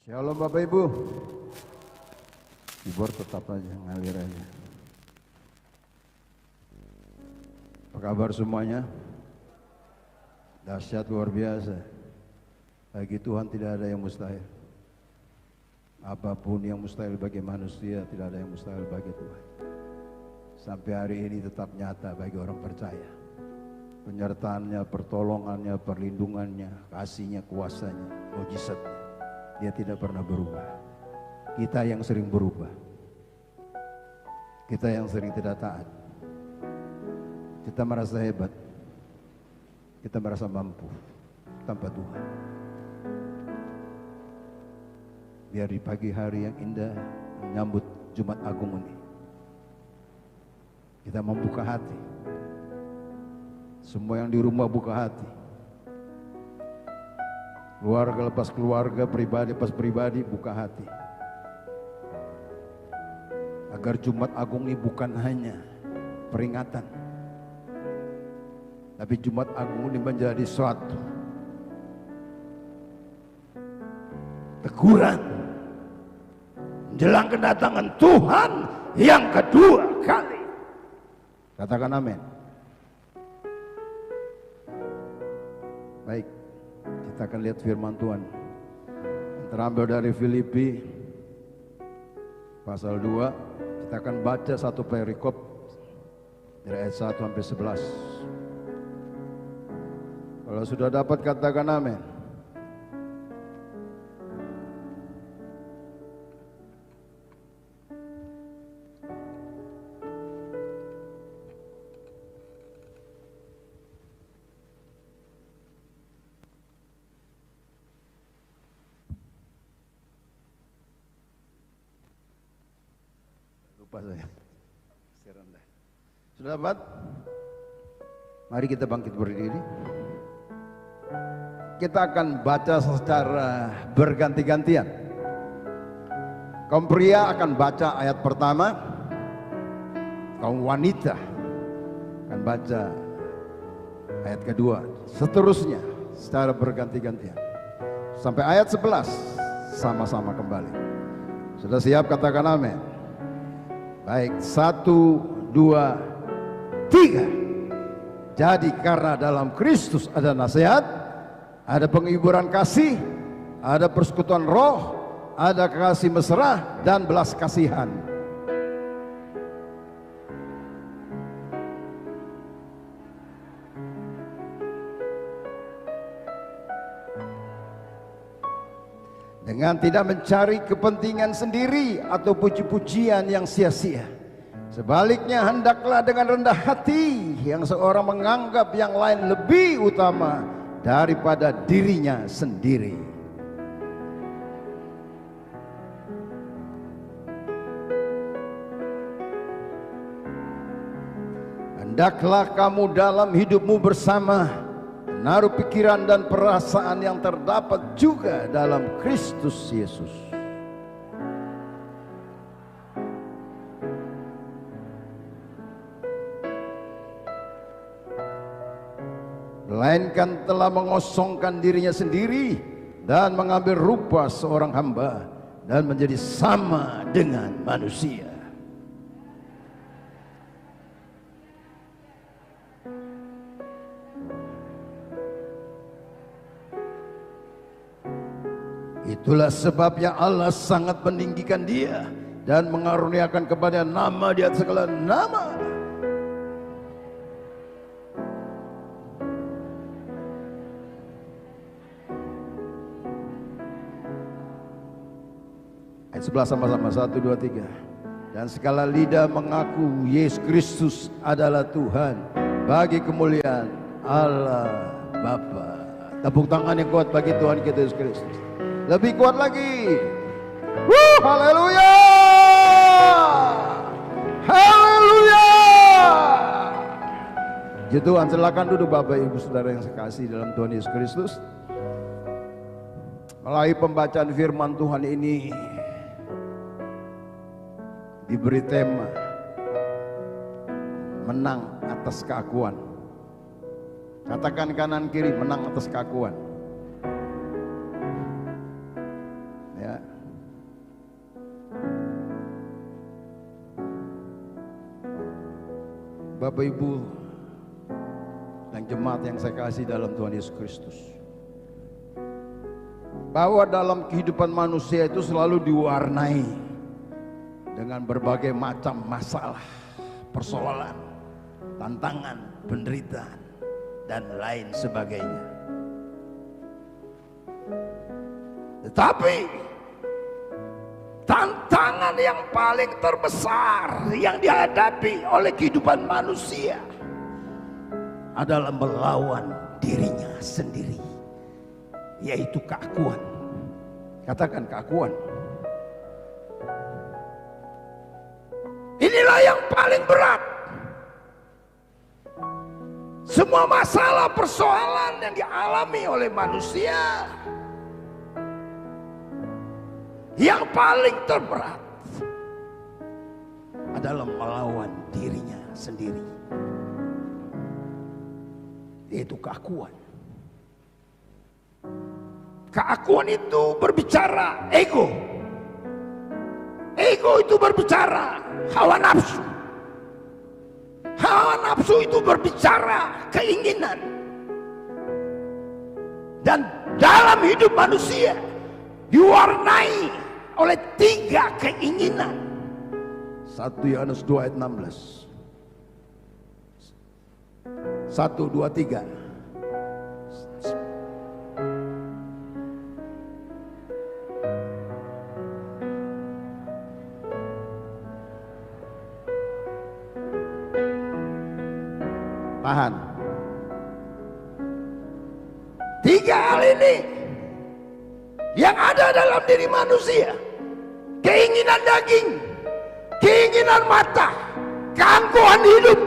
Shalom Bapak Ibu. Keyboard tetap aja, ngalir aja. Apa kabar semuanya? Dahsyat luar biasa. Bagi Tuhan tidak ada yang mustahil. Apapun yang mustahil bagi manusia, tidak ada yang mustahil bagi Tuhan. Sampai hari ini tetap nyata bagi orang percaya. Penyertaannya, pertolongannya, perlindungannya, kasihnya, kuasanya, mujizatnya. Dia tidak pernah berubah. Kita yang sering berubah. Kita yang sering tidak taat. Kita merasa hebat. Kita merasa mampu tanpa Tuhan. Biar di pagi hari yang indah menyambut Jumat Agung ini, kita membuka hati. Semua yang di rumah buka hati. Keluarga lepas keluarga, pribadi lepas pribadi, buka hati. Agar Jumat Agung ini bukan hanya peringatan, tapi Jumat Agung ini menjadi suatu teguran menjelang kedatangan Tuhan yang kedua kali. Katakan amin. Baik, kita akan lihat firman Tuhan yang terambil dari Filipi pasal 2. Kita akan baca satu perikop dari ayat 1 sampai 11. Kalau sudah dapat katakan amin. Saya rendah. Sudah dapat? Mari kita bangkit berdiri. Kita akan baca secara berganti-gantian. Kaum pria akan baca ayat pertama, kaum wanita akan baca ayat kedua, seterusnya secara berganti-gantian sampai ayat 11 sama-sama kembali. Sudah siap? Katakan amin. Baik, 1, 2, 3. Jadi karena dalam Kristus ada nasihat, ada penghiburan kasih, ada persekutuan roh, ada kasih mesra dan belas kasihan. Dengan tidak mencari kepentingan sendiri atau puji-pujian yang sia-sia. Sebaliknya hendaklah dengan rendah hati yang seorang menganggap yang lain lebih utama daripada dirinya sendiri. Hendaklah kamu dalam hidupmu bersama menaruh pikiran dan perasaan yang terdapat juga dalam Kristus Yesus. Melainkan telah mengosongkan dirinya sendiri dan mengambil rupa seorang hamba dan menjadi sama dengan manusia. Itulah sebabnya Allah sangat meninggikan dia dan mengaruniakan kepada nama di atas segala nama. Ayat 11 sama-sama, 1, 2, 3. Dan segala lidah mengaku Yesus Kristus adalah Tuhan bagi kemuliaan Allah Bapa. Tepuk tangan yang kuat bagi Tuhan kita Yesus Kristus. Lebih kuat lagi. Haleluya. Haleluya. Puji Tuhan, silakan duduk Bapak Ibu Saudara yang sekasih dalam Tuhan Yesus Kristus. Melalui pembacaan firman Tuhan ini diberi tema menang atas keakuan. Katakan kanan kiri, menang atas keakuan. Ya. Bapak Ibu dan jemaat yang saya kasih dalam Tuhan Yesus Kristus, bahwa dalam kehidupan manusia itu selalu diwarnai dengan berbagai macam masalah, persoalan, tantangan, penderitaan, dan lain sebagainya. Tetapi tantangan yang paling terbesar yang dihadapi oleh kehidupan manusia adalah melawan dirinya sendiri, yaitu keakuan. Katakan keakuan. Inilah yang paling berat. Semua masalah persoalan yang dialami oleh manusia, yang paling terberat adalah melawan dirinya sendiri, yaitu keakuan. Keakuan itu berbicara ego. Ego itu berbicara hawa nafsu. Hawa nafsu itu berbicara keinginan. Dan dalam hidup manusia diwarnai oleh 3 keinginan. 1 Yohanes 2 ayat 16. 1, 2, 3. Tahan. 3 hal ini yang ada dalam diri manusia: keinginan daging, keinginan mata, keangkuhan hidup.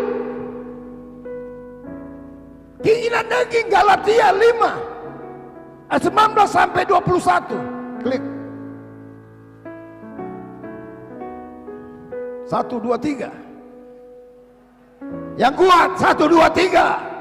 Keinginan daging, Galatia 5 ayat 19 sampai 21. Klik. 1, 2, 3. Yang kuat, 1, 2, 3.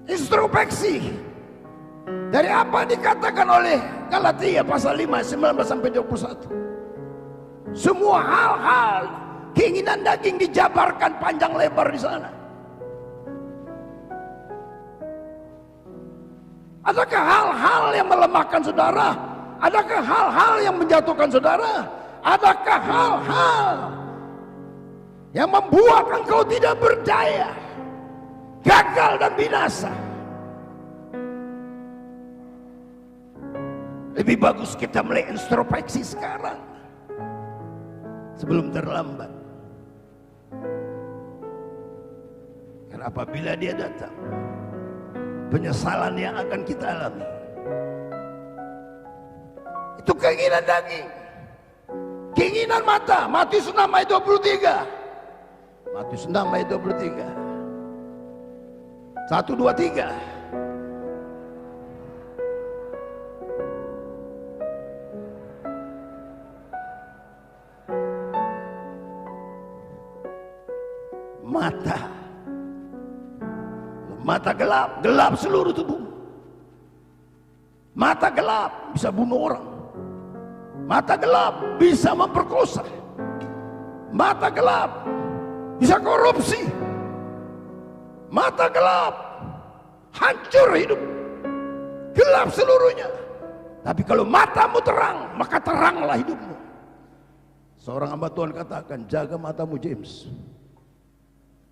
Introspeksi dari apa dikatakan oleh Galatia pasal 5 19 sampai 21. Semua hal-hal keinginan daging dijabarkan panjang lebar di sana. Adakah hal-hal yang melemahkan saudara? Adakah hal-hal yang menjatuhkan saudara? Adakah hal-hal yang membuat engkau tidak berdaya, gagal dan binasa? Lebih bagus kita mulai introspeksi sekarang sebelum terlambat. Karena apabila dia datang, penyesalan yang akan kita alami itu keinginan daging, keinginan mata. Matius 6 ayat 23. Matius 6 ayat 23. 1, 2, 3. Mata gelap, gelap seluruh tubuh. Mata gelap bisa bunuh orang. Mata gelap bisa memperkosa. Mata gelap bisa korupsi. Mata gelap hancur hidup. Gelap seluruhnya. Tapi kalau matamu terang, maka teranglah hidupmu. Seorang hamba Tuhan katakan, jaga matamu James,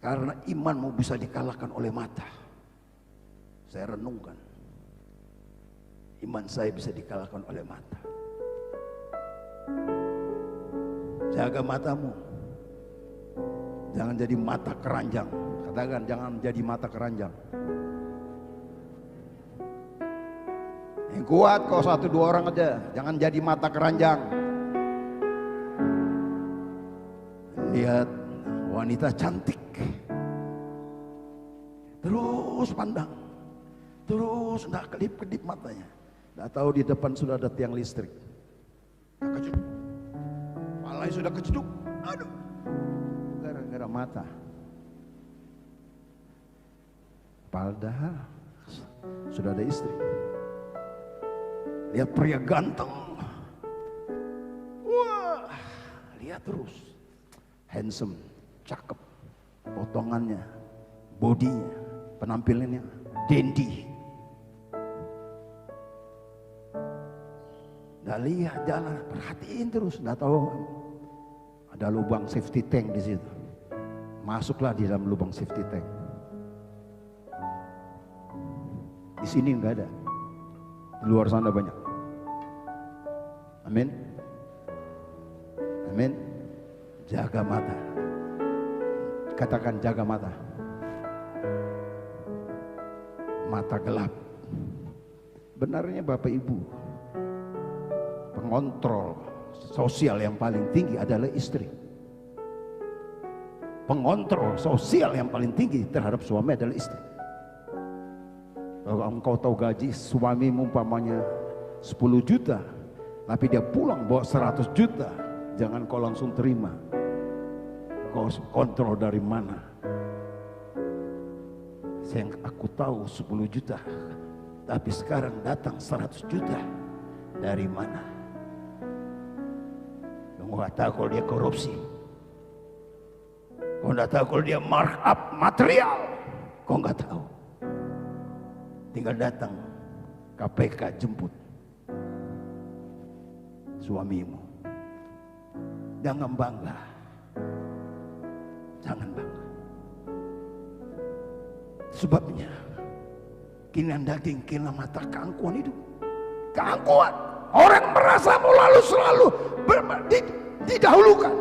karena imanmu bisa dikalahkan oleh mata. Saya renungkan, iman saya bisa dikalahkan oleh mata. Jaga matamu, jangan jadi mata keranjang. Katakan, jangan jadi mata keranjang. Yang kuat kau 1-2 orang aja, jangan jadi mata keranjang. Lihat wanita cantik, terus pandang, terus nggak kedip-kedip matanya. Nggak tahu di depan sudah ada tiang listrik. Kejeduk, palanya sudah kejeduk. Aduh, gara-gara mata. Padahal sudah ada istri. Lihat pria ganteng, wah, lihat terus, handsome, cakep, potongannya, bodinya, penampilannya, dandy. Nggak lihat jalan, perhatiin terus, nggak tahu ada lubang safety tank di situ. Masuklah di dalam lubang safety tank. Di sini nggak ada, di luar sana banyak. Amin, amin. Jaga mata, katakan jaga mata. Mata gelap. Benarnya Bapak Ibu, pengontrol sosial yang paling tinggi adalah istri. Pengontrol sosial yang paling tinggi terhadap suami adalah istri. Kalau engkau tahu gaji suamimu umpamanya 10 juta, tapi dia pulang bawa 100 juta, jangan kau langsung terima. Kau kontrol dari mana? Yang aku tahu 10 juta, tapi sekarang datang 100 juta. Dari mana? Kau nggak tahu kalau dia korupsi. Kau nggak tahu kalau dia markup material. Kau nggak tahu. Tinggal datang KPK jemput suamimu. Jangan bangga, jangan bangga. Sebabnya kinan daging, kinan mata, keangkuhan itu. Keangkuhan, orang merasa selalu didahulukan.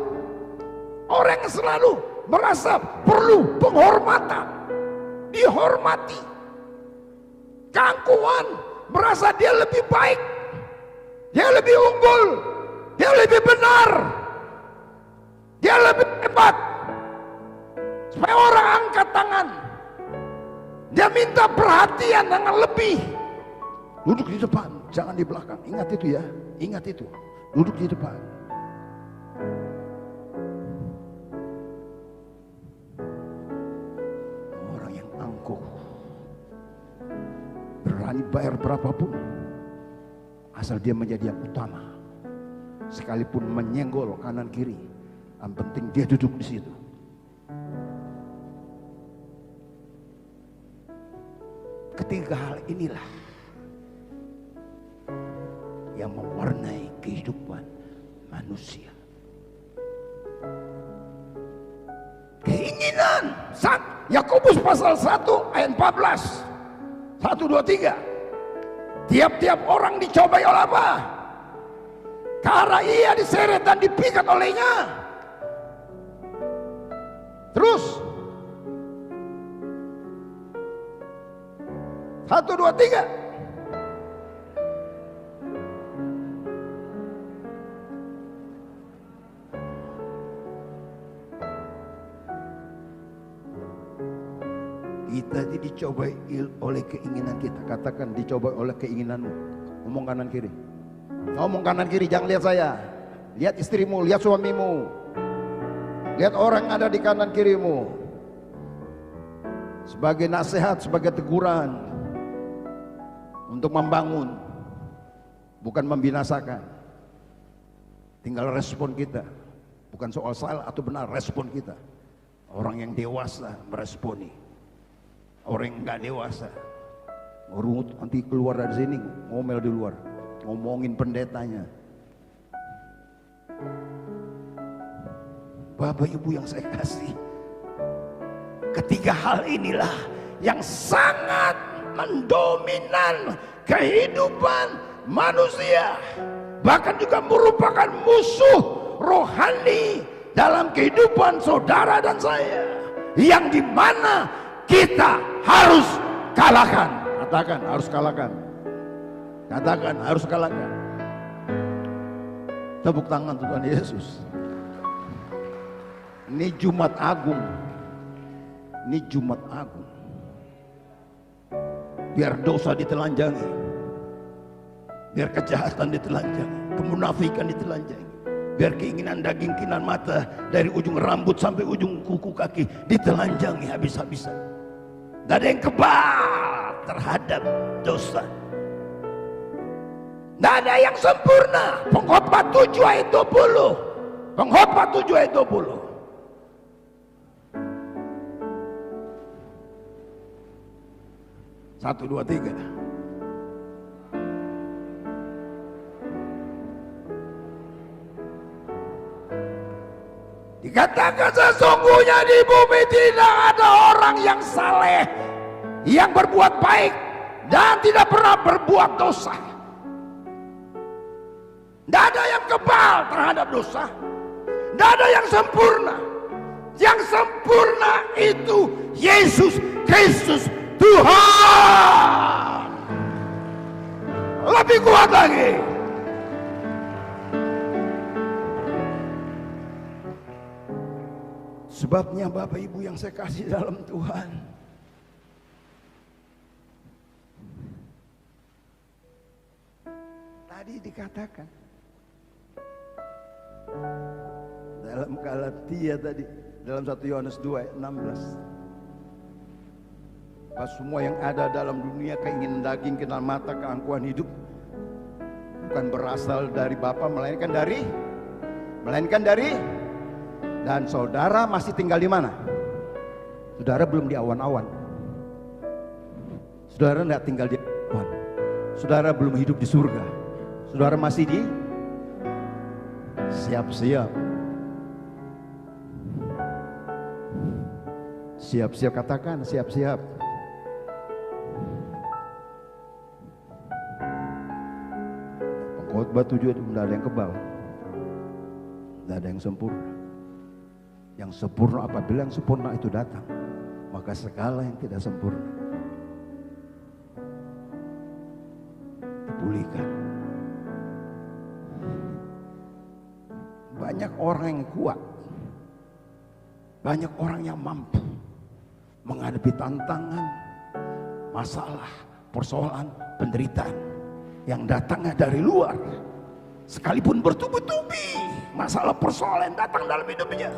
Orang selalu merasa perlu penghormatan, dihormati. Keangkuhan, merasa dia lebih baik, dia lebih unggul, dia lebih benar, dia lebih hebat. Supaya orang angkat tangan, dia minta perhatian dengan lebih. Duduk di depan, jangan di belakang. Ingat itu ya, ingat itu. Duduk di depan. Orang yang angkuh, berani bayar berapapun, asal dia menjadi yang utama. Sekalipun menyenggol kanan kiri, yang penting dia duduk di situ. Ketiga hal inilah yang mewarnai kehidupan manusia. Keinginan, Yakobus pasal 1 ayat 14, 1, 2, 3. Tiap-tiap orang dicobai oleh apa? Karena ia diseret dan dipikat olehnya. Terus 1, 2, 3. Kita dicobai oleh keinginan kita. Katakan dicobai oleh keinginanmu. Ngomong kanan kiri. Ngomong kanan kiri, jangan lihat saya. Lihat istrimu, lihat suamimu. Lihat orang yang ada di kanan kirimu. Sebagai nasihat, sebagai teguran. Untuk membangun, bukan membinasakan. Tinggal respon kita. Bukan soal salah atau benar, respon kita. Orang yang dewasa meresponi. Orang yang nggak dewasa ngurut, nanti keluar dari sini ngomel di luar, ngomongin pendetanya. Bapak Ibu yang saya kasih, ketiga hal inilah yang sangat mendominan kehidupan manusia, bahkan juga merupakan musuh rohani dalam kehidupan saudara dan saya, yang dimana kita harus kalahkan. Katakan harus kalahkan. Katakan harus kalahkan. Tepuk tangan Tuhan Yesus. Ini Jumat Agung. Ini Jumat Agung. Biar dosa ditelanjangi. Biar kejahatan ditelanjangi. Kemunafikan ditelanjangi. Biar keinginan daging, keinginan mata dari ujung rambut sampai ujung kuku kaki ditelanjangi habis-habisan. Tidak ada yang kebal terhadap dosa. Tidak ada yang sempurna. Pengkhotbah 7 ayat 20. Pengkhotbah 7 ayat 20. Satu, dua, tiga. Dikatakan sesungguhnya di bumi tidak ada orang yang saleh, yang berbuat baik dan tidak pernah berbuat dosa. Tidak ada yang kebal terhadap dosa. Tidak ada yang sempurna. Yang sempurna itu Yesus Kristus Tuhan. Lebih kuat lagi. Sebabnya Bapak Ibu yang saya kasih dalam Tuhan, tadi dikatakan dalam Galatia tadi, dalam 1 Yohanes 2 ayat 16, bahwa semua yang ada dalam dunia, keinginan daging, keinginan mata, keangkuhan hidup, bukan berasal dari Bapa, melainkan dari. Dan saudara masih tinggal di mana? Saudara belum di awan-awan. Saudara tidak tinggal di awan. Saudara belum hidup di surga. Saudara masih di siap-siap. Siap-siap, katakan siap-siap. Pengkhotbah 7 itu tidak ada yang kebal, tidak ada yang sempurna. Yang sempurna apabila yang sempurna itu datang, maka segala yang tidak sempurna dipulihkan. Banyak orang yang kuat, banyak orang yang mampu menghadapi tantangan, masalah, persoalan, penderitaan yang datangnya dari luar. Sekalipun bertubi-tubi masalah persoalan datang dalam hidupnya,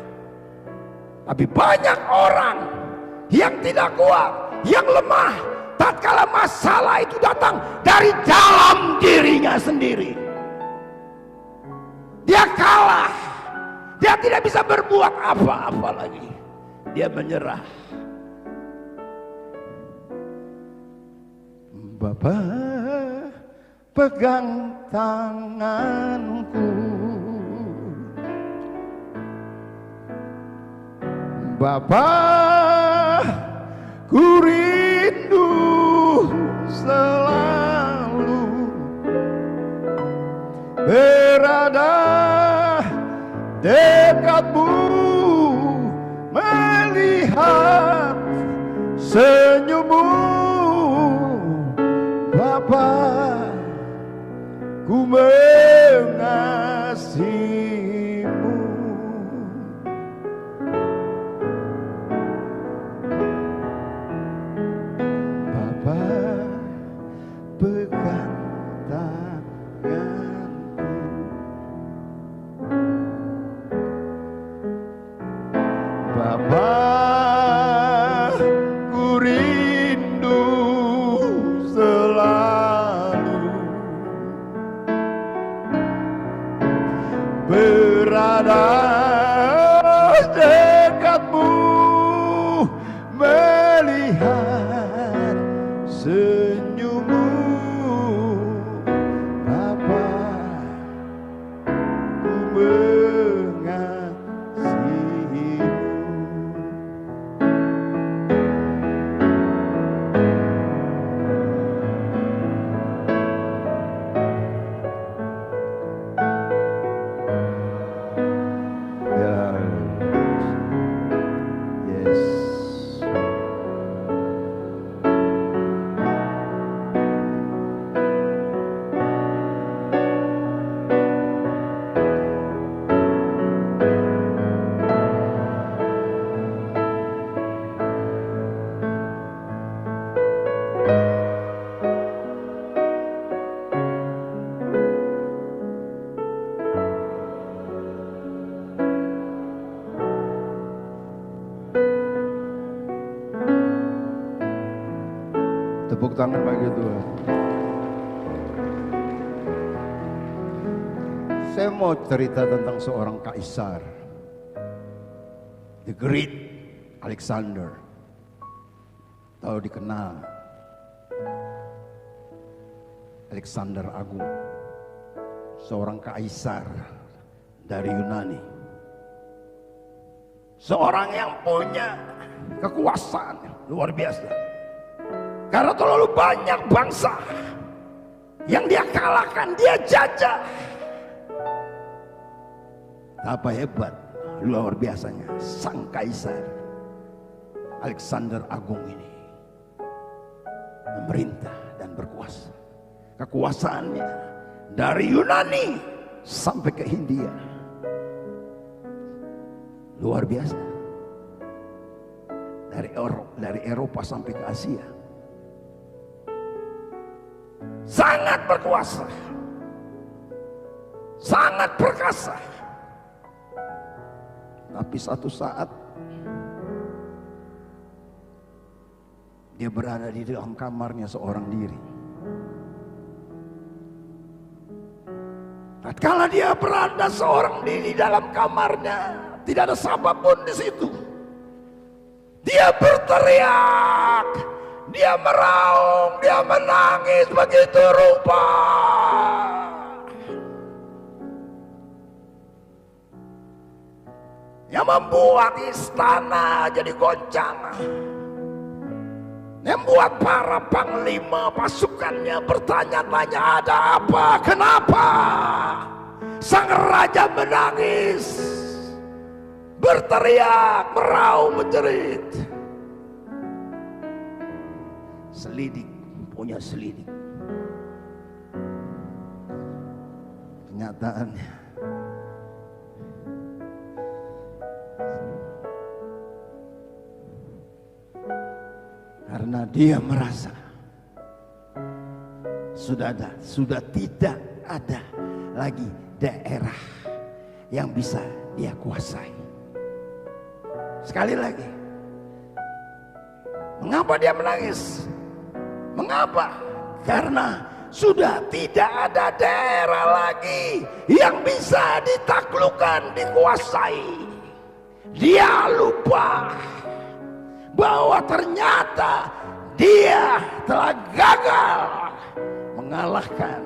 tapi banyak orang yang tidak kuat, yang lemah, tatkala masalah itu datang dari dalam dirinya sendiri. Dia kalah, dia tidak bisa berbuat apa-apa lagi, dia menyerah. Bapa, pegang tanganku, Bapa, ku rindu selalu berada dekatmu, melihat senyummu. Bapa, ku mengasihimu. Bapa, pegang tanganku. Bapa, ku rindu selalu berada dekatmu, melihat senyummu. Bapa, ku mengasihimu. Yes. Tepuk tangan bagi Tuhan. Saya mau cerita tentang seorang kaisar, the Great Alexander. Tahu dikenal Alexander Agung, seorang kaisar dari Yunani, seorang yang punya kekuasaan luar biasa. Karena terlalu banyak bangsa yang dia kalahkan, dia jajah. Apa hebat, luar biasanya sang kaisar Alexander Agung ini memerintah dan berkuasa. Kekuasaannya dari Yunani sampai ke Hindia, luar biasa. Dari Eropa sampai ke Asia, sangat berkuasa, sangat perkasa. Tapi satu saat dia berada di dalam kamarnya seorang diri. Tatkala dia berada seorang diri dalam kamarnya, tidak ada siapapun di situ. Dia berteriak, dia meraung, dia menangis begitu rupa. Yang membuat istana jadi goncang, yang membuat para panglima pasukannya bertanya-tanya, ada apa, kenapa sang raja menangis, berteriak, meraung, menjerit. Selidik, punya selidik. Kenyataannya karena dia merasa sudah tidak ada lagi daerah yang bisa dia kuasai. Sekali lagi, mengapa dia menangis? Mengapa? Karena sudah tidak ada daerah lagi yang bisa ditaklukkan, dikuasai. Dia lupa bahwa ternyata dia telah gagal mengalahkan,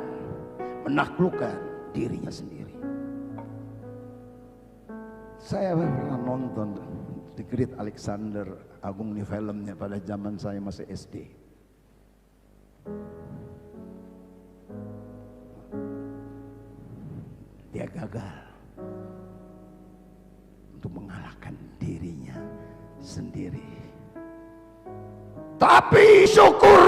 menaklukkan dirinya sendiri. Saya pernah nonton The Great Alexander Agung, nih filmnya pada zaman saya masih SD. Dia gagal untuk mengalahkan dirinya sendiri. Tapi syukur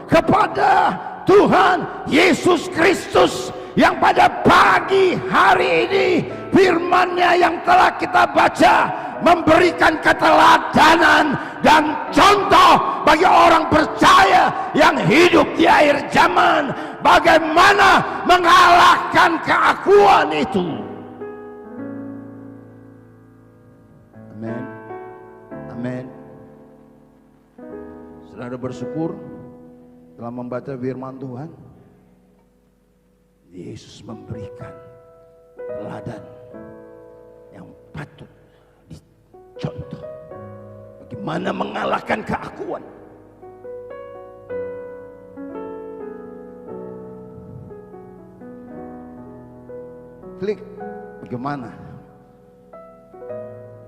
kepada Tuhan Yesus Kristus yang pada pagi hari ini firman-Nya yang telah kita baca memberikan keteladanan dan contoh bagi orang percaya yang hidup di akhir zaman, bagaimana mengalahkan keakuan itu. Amin. Amin. Saudara bersyukur telah membaca firman Tuhan. Yesus memberikan teladan yang patut dicontoh. Bagaimana mengalahkan keakuan. Klik, bagaimana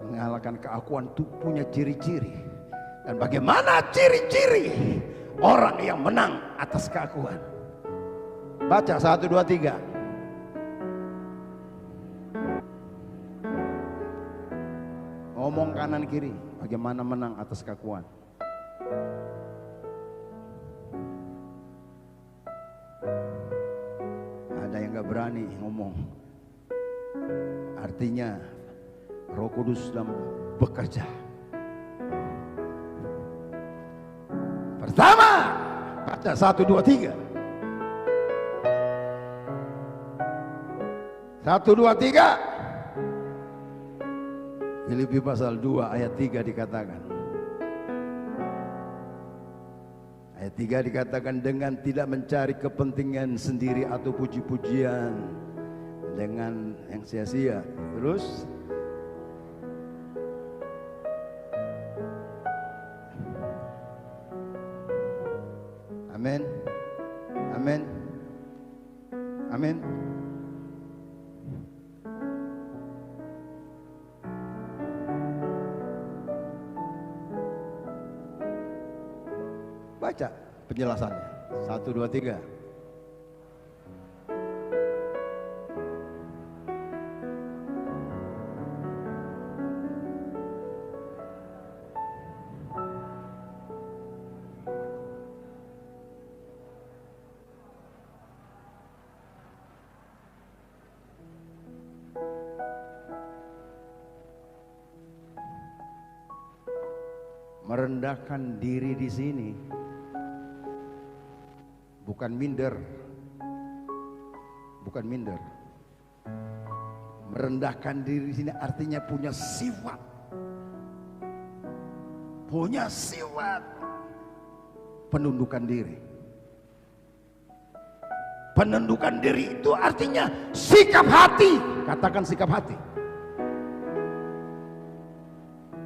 mengalahkan keakuan itu punya ciri-ciri. Dan bagaimana ciri-ciri orang yang menang atas keakuan. Baca 1, 2, 3. Ngomong kanan kiri, bagaimana menang atas keakuan. Ada yang gak berani ngomong. Artinya Roh Kudus sedang bekerja. Pertama, baca 1, 2, 3. 1, 2, 3. Filipi pasal 2 ayat 3 dikatakan. Ayat 3 dikatakan dengan tidak mencari kepentingan sendiri atau puji-pujian dengan yang sia-sia. Terus amin. Amin. Amin. Baca penjelasannya. 1, 2, 3. Merendahkan diri di sini bukan minder. Bukan minder. Merendahkan diri di sini artinya punya sifat. Punya sifat penundukan diri. Penundukan diri itu artinya sikap hati. Katakan sikap hati.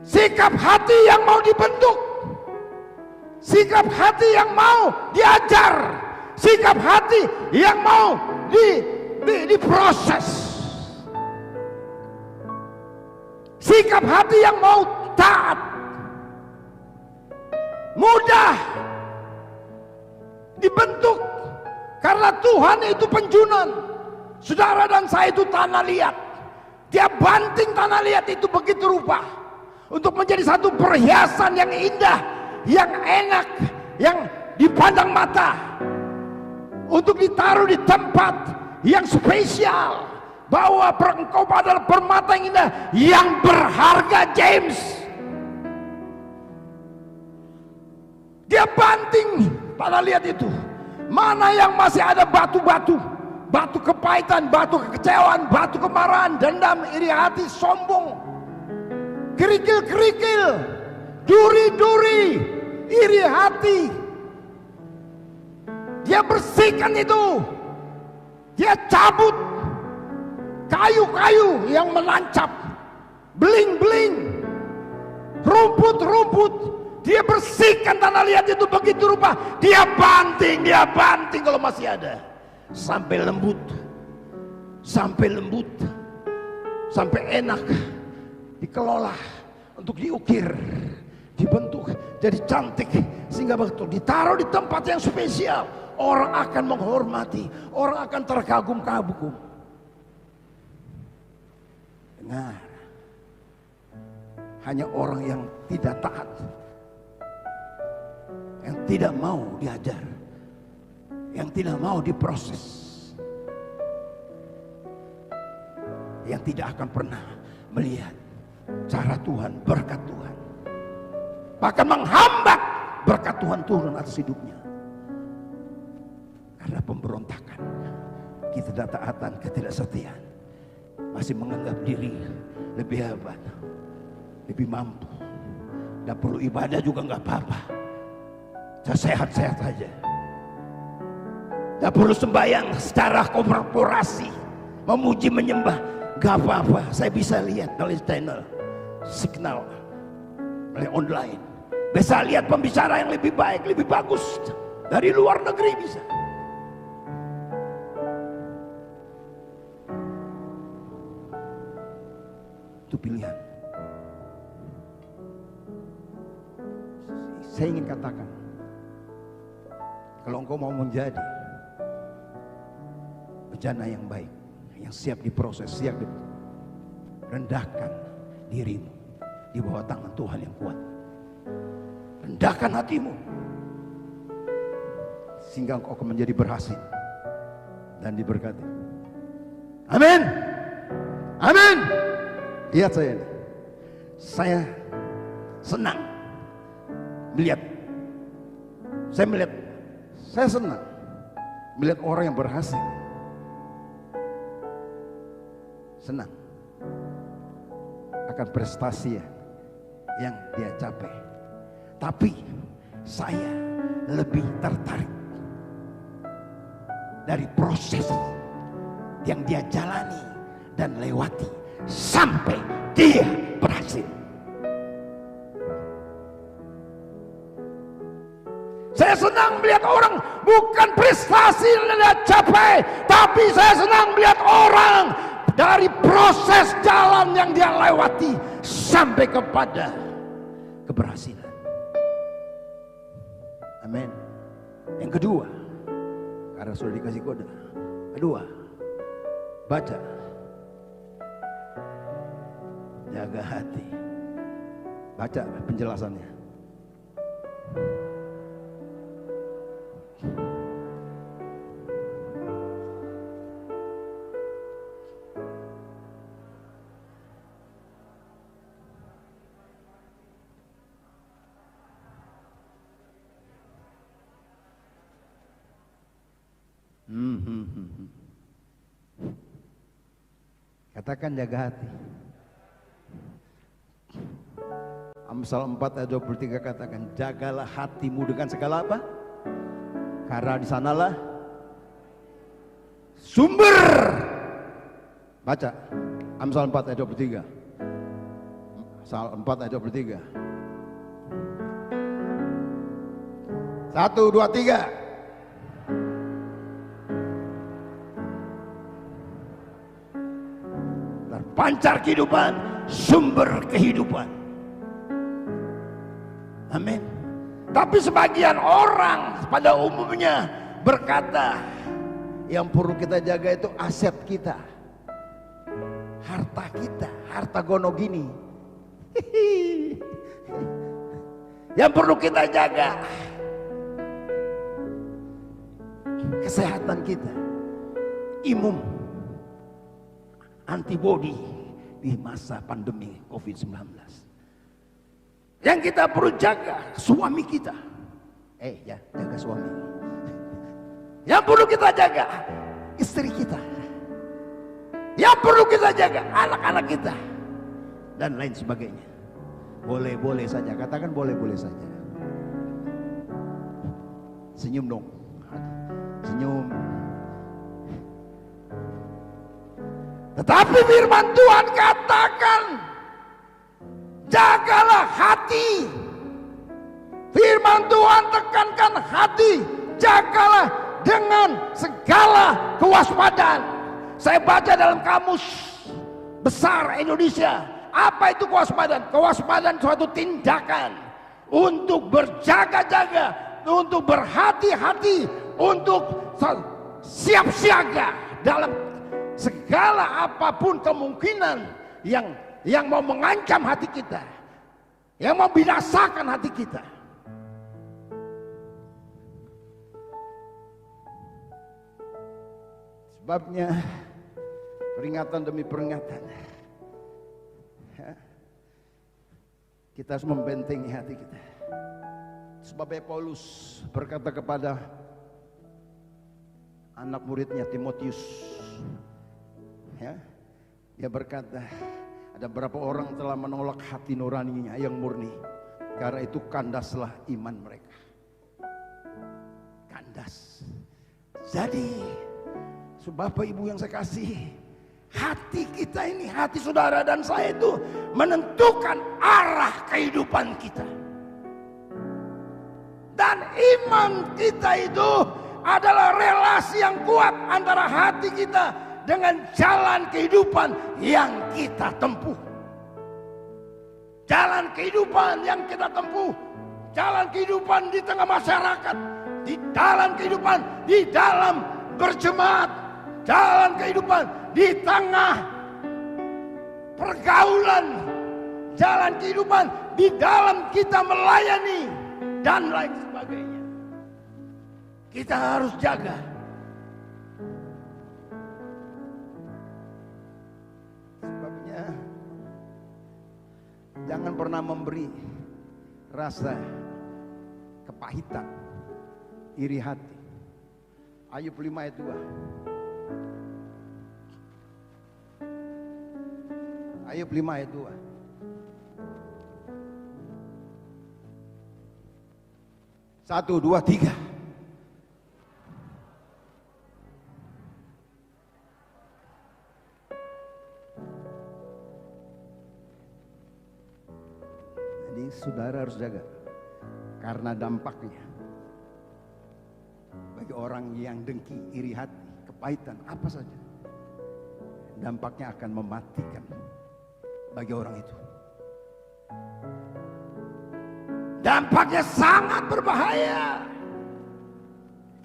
Sikap hati yang mau dibentuk, sikap hati yang mau diajar, sikap hati yang mau diproses, sikap hati yang mau taat, mudah dibentuk karena Tuhan itu penjunan. Saudara dan saya itu tanah liat, dia banting tanah liat itu begitu rupa untuk menjadi satu perhiasan yang indah, yang enak, yang dipandang mata, untuk ditaruh di tempat yang spesial, bahwa engkau adalah permata yang indah, yang berharga. James, dia banting tanah liat itu, mana yang masih ada batu-batu, batu kepahitan, batu kekecewaan, batu kemarahan, dendam, iri hati, sombong, kerikil-kerikil, duri-duri, iri hati, dia bersihkan itu. Dia cabut kayu-kayu yang menancap, beling-beling, rumput-rumput, dia bersihkan tanah liat itu begitu rupa. Dia banting kalau masih ada, sampai lembut, sampai enak dikelola, untuk diukir, dibentuk jadi cantik, sehingga betul ditaruh di tempat yang spesial. Orang akan menghormati, orang akan terkagum-kagum. Dengar, hanya orang yang tidak taat, yang tidak mau diajar, yang tidak mau diproses, yang tidak akan pernah melihat cara Tuhan, berkat Tuhan, bahkan menghambat berkat Tuhan turun atas hidupnya. Karena pemberontakan, ketidaktaatan, ketidaksetiaan, masih menganggap diri lebih hebat, lebih mampu, tidak perlu ibadah juga nggak apa-apa, saya sehat-sehat aja, tidak perlu sembahyang secara korporasi, memuji menyembah, nggak apa-apa, saya bisa lihat melalui channel Signal, melalui online, bisa lihat pembicara yang lebih baik, lebih bagus dari luar negeri bisa. Itu pilihan. Saya ingin katakan, kalau engkau mau menjadi bejana yang baik, yang siap diproses, siap rendahkan dirimu di bawah tangan Tuhan yang kuat. Rendahkan hatimu, sehingga engkau akan menjadi berhasil dan diberkati. Amin. Amin. Lihat saya senang melihat, saya senang melihat orang yang berhasil. Senang akan prestasi yang dia capai. Tapi saya lebih tertarik dari proses yang dia jalani dan lewati sampai dia berhasil. Saya senang melihat orang bukan prestasi yang dia capai, tapi saya senang melihat orang dari proses jalan yang dia lewati sampai kepada keberhasilan. Amin. Yang kedua, karena sudah dikasih kode. Kedua, baca. Jaga hati. Baca penjelasannya. Katakan jaga hati. Amsal 4 ayat 23 katakan, jagalah hatimu dengan segala apa? Karena di sanalah sumber. Baca Amsal 4 ayat 23. Amsal 4 ayat 23. 1, 2, 3. Pancar kehidupan, sumber kehidupan. Amin. Tapi sebagian orang pada umumnya berkata, yang perlu kita jaga itu aset kita, harta kita, harta gono gini. Yang perlu kita jaga kesehatan kita, imun, antibodi di masa pandemi COVID-19. Yang kita perlu jaga suami kita. Jaga suami. Yang perlu kita jaga istri kita. Yang perlu kita jaga anak-anak kita dan lain sebagainya. Boleh-boleh saja, katakan boleh-boleh saja. Senyum dong. Senyum. Tetapi firman Tuhan katakan, jagalah hati. Firman Tuhan tekankan hati, jagalah dengan segala kewaspadaan. Saya baca dalam kamus besar Indonesia, apa itu kewaspadaan? Kewaspadaan suatu tindakan untuk berjaga-jaga, untuk berhati-hati, untuk siap siaga dalam segala apapun kemungkinan yang mau mengancam hati kita, yang mau binasakan hati kita. Sebabnya peringatan demi peringatan, kita harus membentengi hati kita. Sebabnya Paulus berkata kepada anak muridnya Timotius, dia berkata, ada beberapa orang telah menolak hati nuraninya yang murni, karena itu kandaslah iman mereka. Kandas. Jadi Bapak Ibu yang saya kasih, hati kita ini, hati saudara dan saya itu menentukan arah kehidupan kita. Dan iman kita itu adalah relasi yang kuat antara hati kita dengan jalan kehidupan yang kita tempuh. Jalan kehidupan yang kita tempuh, jalan kehidupan di tengah masyarakat, di dalam kehidupan, di dalam berjemaat, jalan kehidupan di tengah pergaulan, jalan kehidupan di dalam kita melayani dan lain sebagainya. Kita harus jaga. Sebabnya jangan pernah memberi rasa kepahitan, iri hati. Ayub 5 ayat 2. Ayub 5 ayat 2. 1, 2, 3. Jadi saudara harus jaga. Karena dampaknya bagi orang yang dengki, iri hati, kepahitan, apa saja, dampaknya akan mematikan bagi orang itu. Dampaknya sangat berbahaya.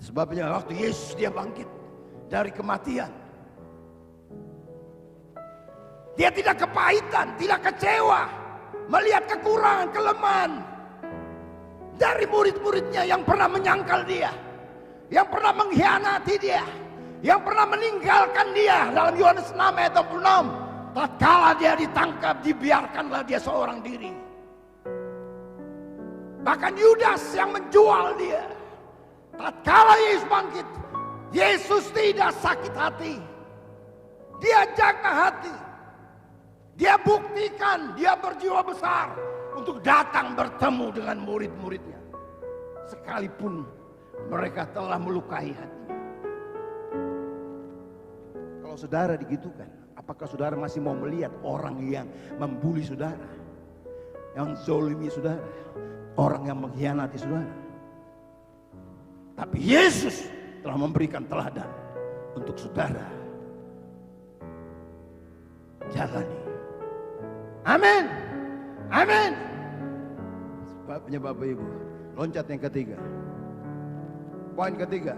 Sebabnya waktu Yesus dia bangkit dari kematian, dia tidak kepahitan, tidak kecewa melihat kekurangan, kelemahan dari murid-muridnya yang pernah menyangkal dia, yang pernah mengkhianati dia, yang pernah meninggalkan dia. Dalam Yohanes 6 ayat 26, tatkala dia ditangkap, dibiarkanlah dia seorang diri. Bahkan Yudas yang menjual dia, tatkala Yesus bangkit, Yesus tidak sakit hati, dia jaga hati, dia buktikan dia berjiwa besar untuk datang bertemu dengan murid-muridnya, sekalipun mereka telah melukai hatinya. Kalau saudara digitukan, apakah saudara masih mau melihat orang yang membuli saudara, yang zolimi saudara, orang yang mengkhianati saudara? Tapi Yesus telah memberikan teladan untuk saudara jalani. Amin. Amin. Sebabnya Bapak Ibu, loncat yang ketiga. Poin ketiga.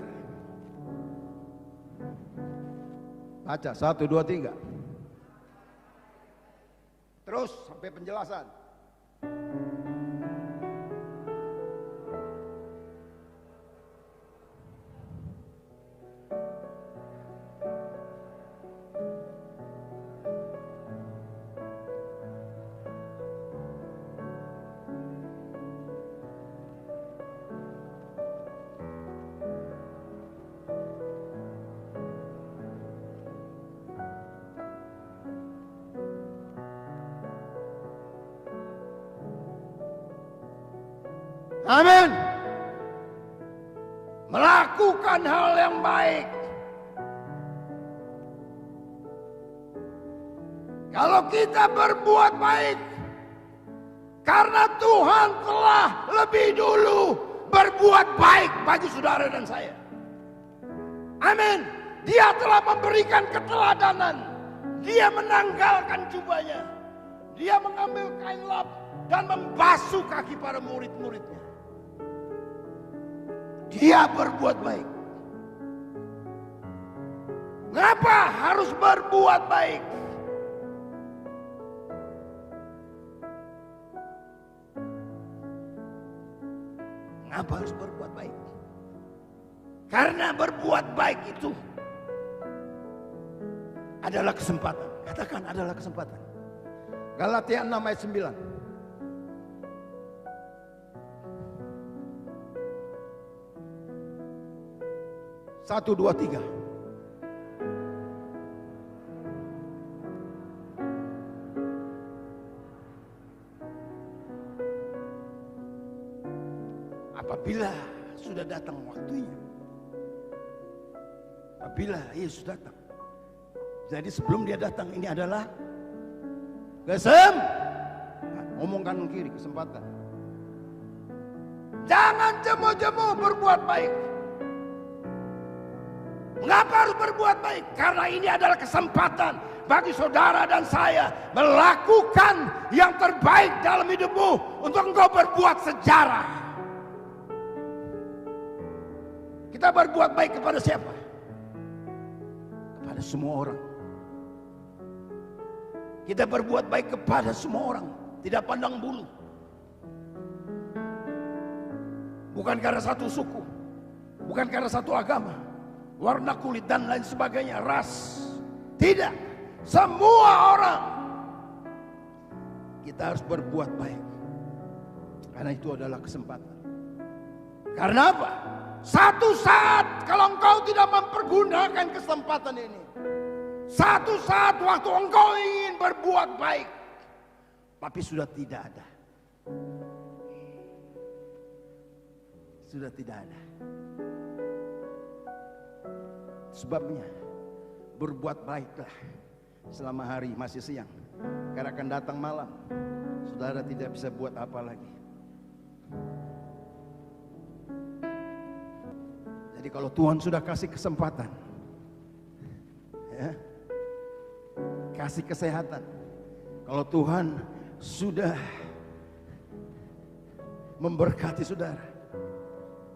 Baca 1, 2, 3. Terus sampai penjelasan. Amin. Melakukan hal yang baik. Kalau kita berbuat baik, karena Tuhan telah lebih dulu berbuat baik bagi saudara dan saya. Amin. Dia telah memberikan keteladanan. Dia menanggalkan jubahnya. Dia mengambil kain lap dan membasuh kaki para murid-muridnya. Dia berbuat baik. Mengapa harus berbuat baik? Mengapa harus berbuat baik? Karena berbuat baik itu adalah kesempatan. Katakan adalah kesempatan. Galatia 6 ayat 9. 1, 2, 3. Apabila sudah datang waktunya, apabila Yesus datang, jadi sebelum dia datang ini adalah ngomongkan kiri, kesempatan. Jangan jemu-jemu berbuat baik. Mengapa harus berbuat baik? Karena ini adalah kesempatan bagi saudara dan saya melakukan yang terbaik dalam hidupmu untuk engkau berbuat sejarah. Kita berbuat baik kepada siapa? Kepada semua orang. Kita berbuat baik kepada semua orang, tidak pandang bulu. Bukan karena satu suku, bukan karena satu agama, warna kulit dan lain sebagainya, ras. Tidak, semua orang kita harus berbuat baik. Karena itu adalah kesempatan. Karena apa? Satu saat kalau engkau tidak mempergunakan kesempatan ini, satu saat waktu engkau ingin berbuat baik, tapi sudah tidak ada. sudah tidak ada. Sebabnya berbuat baiklah selama hari masih siang, karena akan datang malam saudara tidak bisa buat apa lagi. Jadi kalau Tuhan sudah kasih kesempatan, ya, kasih kesehatan, kalau Tuhan sudah memberkati saudara,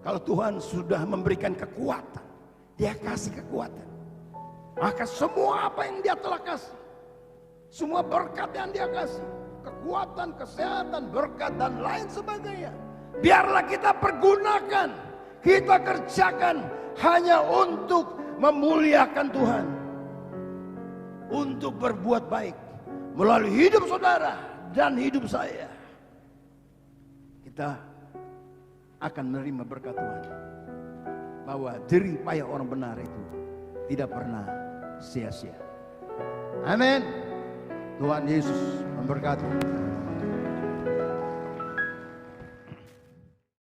kalau Tuhan sudah memberikan kekuatan, Dia kasih kekuatan, maka semua apa yang Dia telah kasih, semua berkat yang Dia kasih, kekuatan, kesehatan, berkat dan lain sebagainya, biarlah kita pergunakan, kita kerjakan hanya untuk memuliakan Tuhan, untuk berbuat baik melalui hidup saudara dan hidup saya. Kita akan menerima berkat Tuhan, bahwa jerih payah orang benar itu tidak pernah sia-sia. Amin. Tuhan Yesus memberkati.